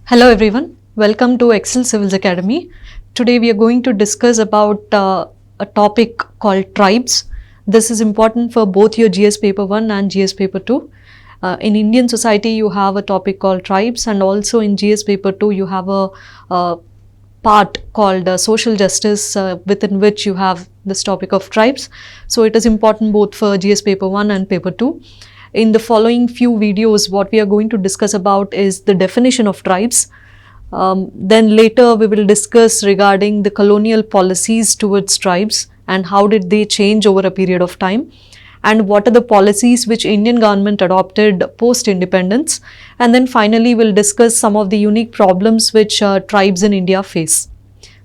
Hello everyone, welcome to Excel Civils Academy. Today we are going to discuss about a topic called tribes. This is important for both your GS paper 1 and GS paper 2. In Indian society you have a topic called tribes, and also in GS paper 2 you have a part called social justice within which you have this topic of tribes. So it is important both for GS paper 1 and paper 2. In the following few videos, what we are going to discuss about is the definition of tribes. Then later we will discuss regarding the colonial policies towards tribes and how did they change over a period of time, and what are the policies which Indian government adopted post-independence. And then finally we'll discuss some of the unique problems which tribes in India face.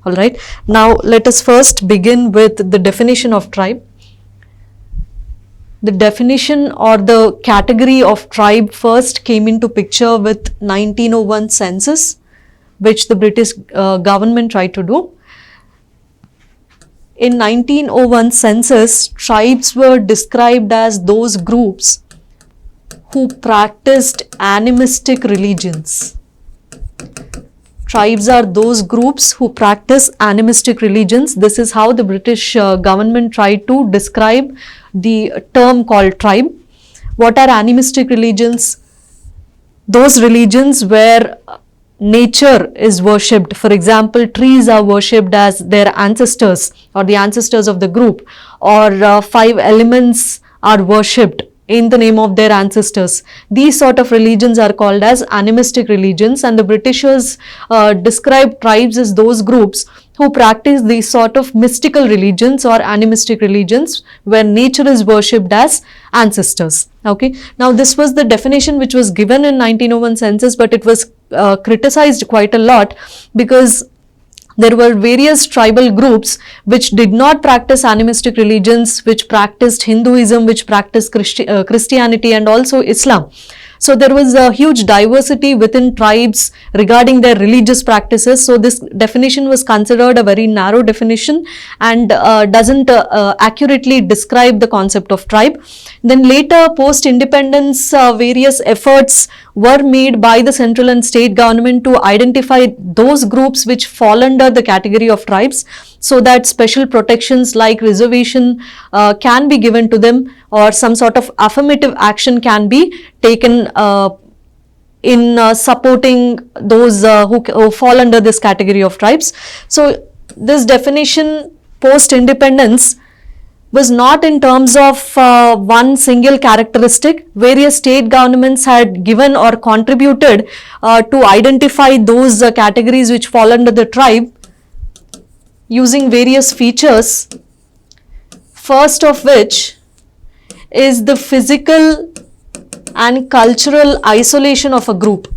Alright, now let us first begin with the definition of tribe. The definition or the category of tribe first came into picture with 1901 census, which the British government tried to do. In 1901 census, tribes were described as those groups who practiced animistic religions. Tribes are those groups who practice animistic religions. This is how the British government tried to describe the term called tribe. What are animistic religions? Those religions where nature is worshipped. For example, trees are worshipped as their ancestors or the ancestors of the group, or 5 elements are worshipped in the name of their ancestors. These sort of religions are called as animistic religions, and the Britishers described tribes as those groups who practice these sort of mystical religions or animistic religions where nature is worshipped as ancestors. Okay, now this was the definition which was given in 1901 census, but it was criticized quite a lot because there were various tribal groups which did not practice animistic religions, which practiced Hinduism, which practiced Christianity and also Islam. So there was a huge diversity within tribes regarding their religious practices. So this definition was considered a very narrow definition and doesn't accurately describe the concept of tribe. Then later, post-independence, various efforts were made by the central and state government to identify those groups which fall under the category of tribes, so that special protections like reservation can be given to them, or some sort of affirmative action can be taken in supporting those who fall under this category of tribes. So this definition post-independence was not in terms of one single characteristic. Various state governments had given or contributed to identify those categories which fall under the tribe using various features, first of which is the physical and cultural isolation of a group.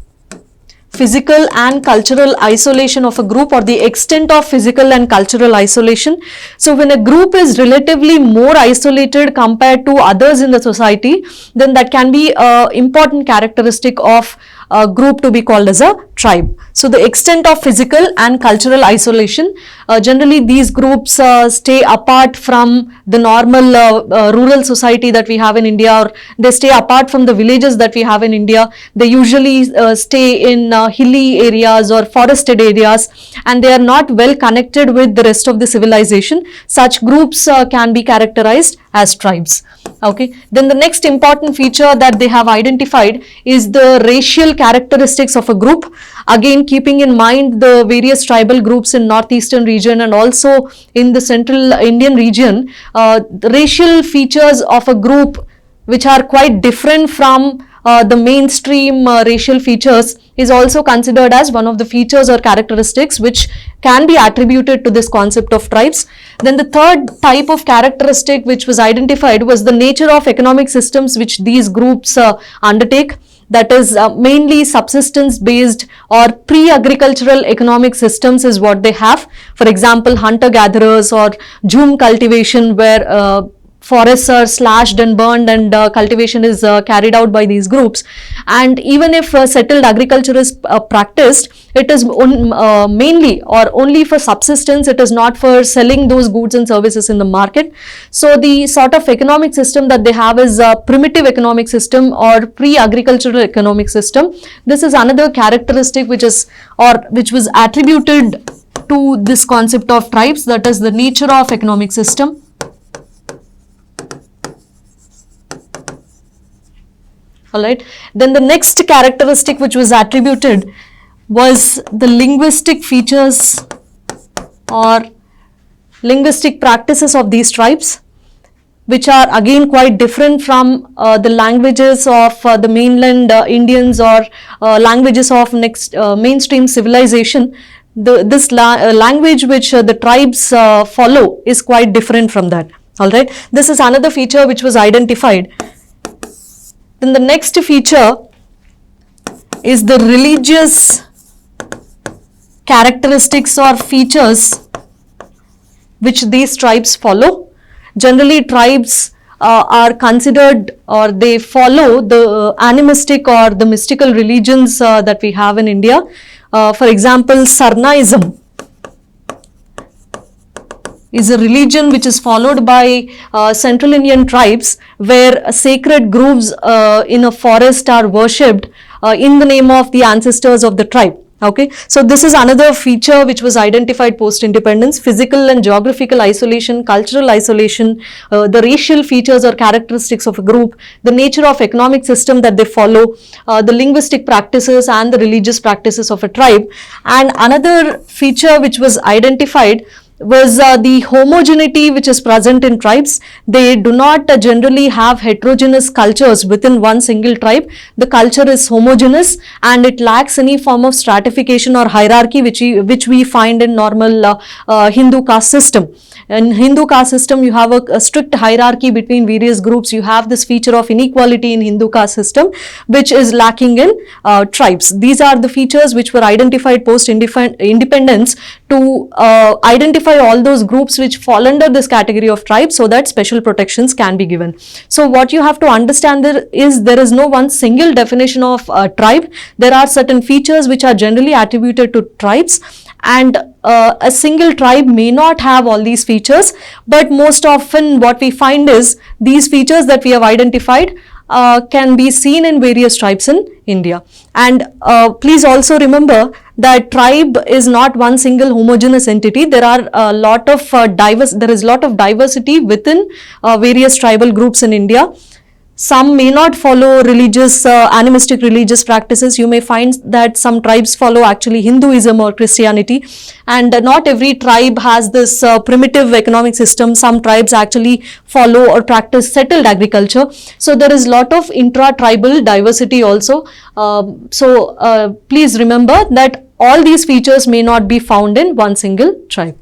Physical and cultural isolation of a group, or the extent of physical and cultural isolation. So when a group is relatively more isolated compared to others in the society, then that can be an important characteristic of a group to be called as a tribe. So the extent of physical and cultural isolation, generally these groups stay apart from the normal rural society that we have in India, or they stay apart from the villages that we have in India. They usually stay in hilly areas or forested areas, and they are not well connected with the rest of the civilization. Such groups can be characterized as tribes. Okay, then the next important feature that they have identified is the racial characteristics of a group. Again, keeping in mind the various tribal groups in northeastern region and also in the central Indian region, the racial features of a group which are quite different from the mainstream racial features is also considered as one of the features or characteristics which can be attributed to this concept of tribes. Then the third type of characteristic which was identified was the nature of economic systems which these groups undertake. That is mainly subsistence based or pre-agricultural economic systems is what they have. For example, hunter-gatherers or jhum cultivation, where forests are slashed and burned, and cultivation is carried out by these groups. And even if settled agriculture is practiced, it is mainly or only for subsistence. It is not for selling those goods and services in the market. So the sort of economic system that they have is a primitive economic system or pre-agricultural economic system. This is another characteristic which was attributed to this concept of tribes, that is the nature of economic system. Alright, then the next characteristic which was attributed was the linguistic features or linguistic practices of these tribes, which are again quite different from the languages of the mainland Indians or languages of mainstream civilization. This language which the tribes follow is quite different from that. Alright, this is another feature which was identified. Then the next feature is the religious characteristics or features which these tribes follow. Generally, tribes are considered, or they follow the animistic or the mystical religions that we have in India. For example, Sarnaism is a religion which is followed by Central Indian tribes, where sacred groves in a forest are worshipped in the name of the ancestors of the tribe. Okay, so this is another feature which was identified post-independence: physical and geographical isolation, cultural isolation, the racial features or characteristics of a group, the nature of economic system that they follow, the linguistic practices and the religious practices of a tribe. And another feature which was identified was the homogeneity which is present in tribes. They do not generally have heterogeneous cultures within one single tribe. The culture is homogeneous and it lacks any form of stratification or hierarchy which we find in normal Hindu caste system. In Hindu caste system, you have a strict hierarchy between various groups. You have this feature of inequality in Hindu caste system, which is lacking in tribes. These are the features which were identified post-independence to identify all those groups which fall under this category of tribes, so that special protections can be given. So what you have to understand there is no one single definition of tribe. There are certain features which are generally attributed to tribes, and a single tribe may not have all these features, but most often what we find is these features that we have identified can be seen in various tribes in India. And please also remember that tribe is not one single homogeneous entity. There are a lot of diversity within various tribal groups in India. Some may not follow religious, animistic religious practices. You may find that some tribes follow actually Hinduism or Christianity, and not every tribe has this primitive economic system. Some tribes actually follow or practice settled agriculture. So there is a lot of intra-tribal diversity also. Please remember that all these features may not be found in one single tribe.